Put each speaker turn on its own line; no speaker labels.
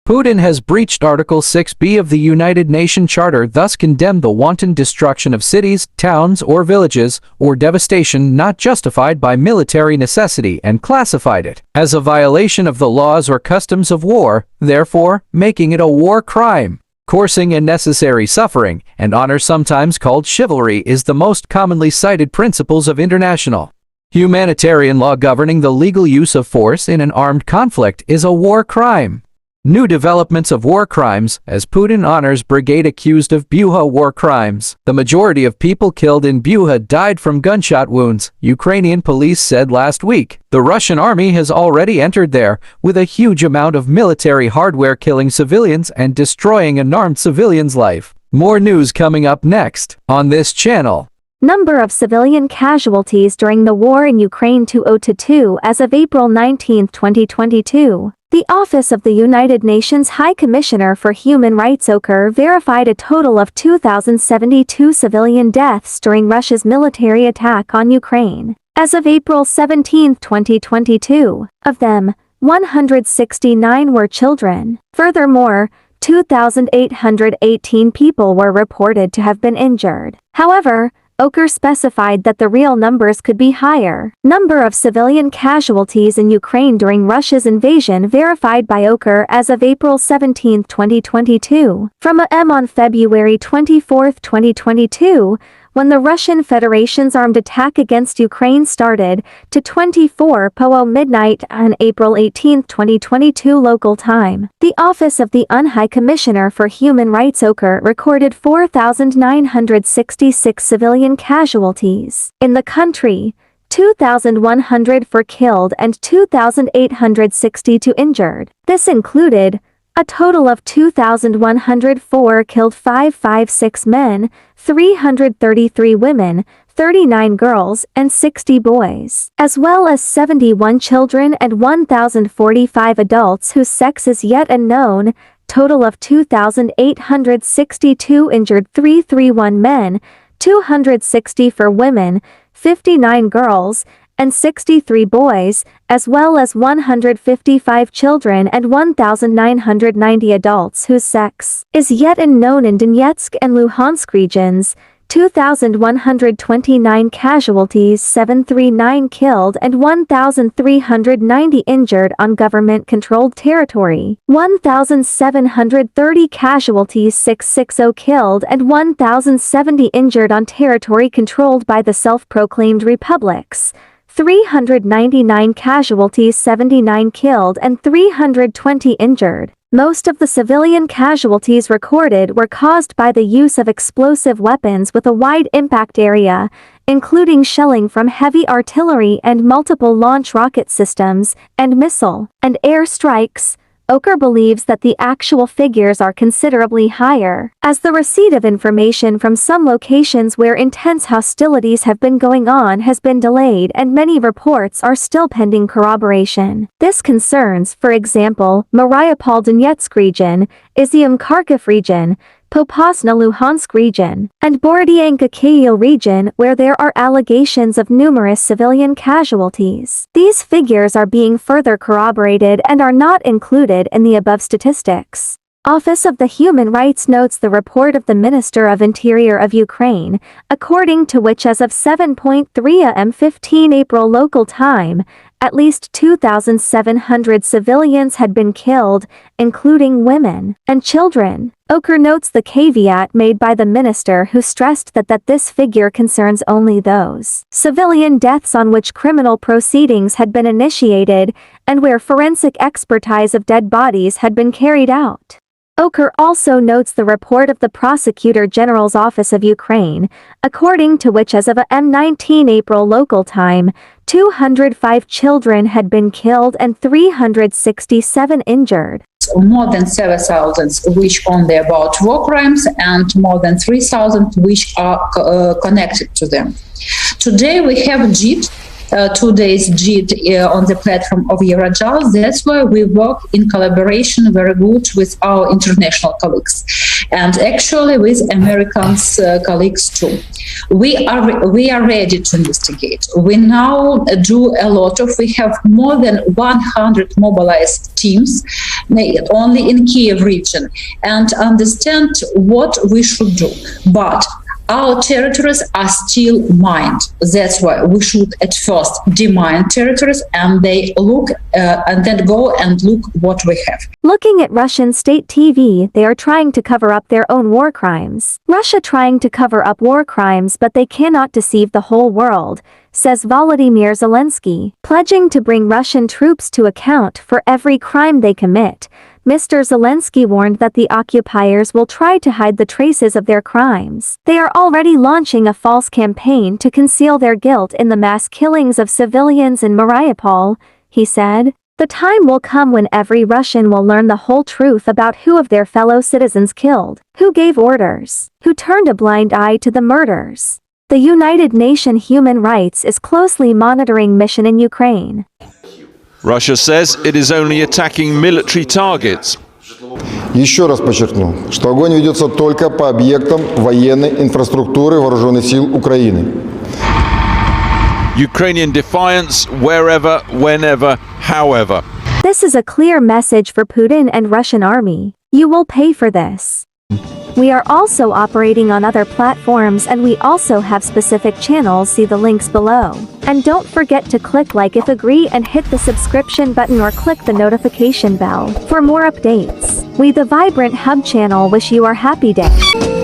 Putin has breached Article 6b of the United Nations Charter, thus condemned the wanton destruction of cities, towns, or villages, or devastation not justified by military necessity, and classified it as a violation of the laws or customs of war, therefore making it a war crime. Coursing in necessary suffering and honor, sometimes called chivalry, is the most commonly cited principles of international humanitarian law governing the legal use of force in an armed conflict is a war crime. New developments of war crimes, as Putin honors brigade accused of Bucha war crimes. The majority of people killed in Bucha died from gunshot wounds, Ukrainian police said last week. The Russian army has already entered there, with a huge amount of military hardware, killing civilians and destroying unarmed civilians' life. More news coming up next on this channel.
Number of civilian casualties during the war in Ukraine 2022 as of April 19, 2022. The Office of the United Nations High Commissioner for Human Rights OHCHR verified a total of 2,072 civilian deaths during Russia's military attack on Ukraine. As of April 17, 2022, of them, 169 were children. Furthermore, 2,818 people were reported to have been injured. However, OHCHR specified that the real numbers could be higher. Number of civilian casualties in Ukraine during Russia's invasion verified by OHCHR as of April 17, 2022. From AM on February 24, 2022, when the Russian Federation's armed attack against Ukraine started, to 24 PO midnight on April 18, 2022 local time. The Office of the UN High Commissioner for Human Rights OHCHR recorded 4,966 civilian casualties. In the country, 2,100 were killed and 2,862 injured. This included a total of 2,104 killed, 556 men, 333 women, 39 girls, and 60 boys, as well as 71 children and 1,045 adults whose sex is yet unknown. Total of 2,862 injured, 331 men, 260 for women, 59 girls, and 63 boys, as well as 155 children and 1,990 adults whose sex is yet unknown. In Donetsk and Luhansk regions, 2,129 casualties, 739 killed and 1,390 injured on government-controlled territory, 1,730 casualties, 660 killed and 1,070 injured on territory controlled by the self-proclaimed republics, 399 casualties, 79 killed and 320 injured. Most of the civilian casualties recorded were caused by the use of explosive weapons with a wide impact area, including shelling from heavy artillery and multiple launch rocket systems, and missile and air strikes. OHCHR believes that the actual figures are considerably higher, as the receipt of information from some locations where intense hostilities have been going on has been delayed and many reports are still pending corroboration. This concerns, for example, Mariupol Donetsk region, Izium Kharkiv region, Popasna Luhansk region, and Borodianka Kyiv region, where there are allegations of numerous civilian casualties. These figures are being further corroborated and are not included in the above statistics. Office of the Human Rights notes the report of the Minister of Interior of Ukraine, according to which as of 7:3 am 15 April local time, at least 2,700 civilians had been killed, including women and children. OHCHR notes the caveat made by the minister, who stressed that this figure concerns only those civilian deaths on which criminal proceedings had been initiated and where forensic expertise of dead bodies had been carried out. OHCHR also notes the report of the Prosecutor General's Office of Ukraine, according to which as of 19 April local time, 205 children had been killed and 367 injured.
More than 7,000 which only about war crimes and more than 3,000 which are connected to them. Today we have JIT 2 days JIT on the platform of Eurojust. That's why we work in collaboration very good with our international colleagues and actually with Americans colleagues too. We are ready to investigate. We now do a lot of. We have more than 100 mobilized teams only in Kiev region and understand what we should do. But our territories are still mined. That's why we should at first demine territories and they look and then go and look what we have.
Looking at Russian state TV, they are trying to cover up their own war crimes. Russia trying to cover up war crimes, but they cannot deceive the whole world, says Volodymyr Zelensky, pledging to bring Russian troops to account for every crime they commit. Mr. Zelensky warned that the occupiers will try to hide the traces of their crimes. They are already launching a false campaign to conceal their guilt in the mass killings of civilians in Mariupol, he said. The time will come when every Russian will learn the whole truth about who of their fellow citizens killed, who gave orders, who turned a blind eye to the murders. The United Nations Human Rights is closely monitoring mission in Ukraine.
Russia says it is only attacking military targets.
Еще раз подчеркну, что огонь ведется только по объектам военной инфраструктуры Вооруженных сил Украины.
Ukrainian defiance wherever, whenever, however.
This is a clear message for Putin and Russian army. You will pay for this. We are also operating on other platforms and we also have specific channels. See the links below. And don't forget to click like if agree and hit the subscription button or click the notification bell for more updates. We the Vibrant Hub channel wish you a happy day.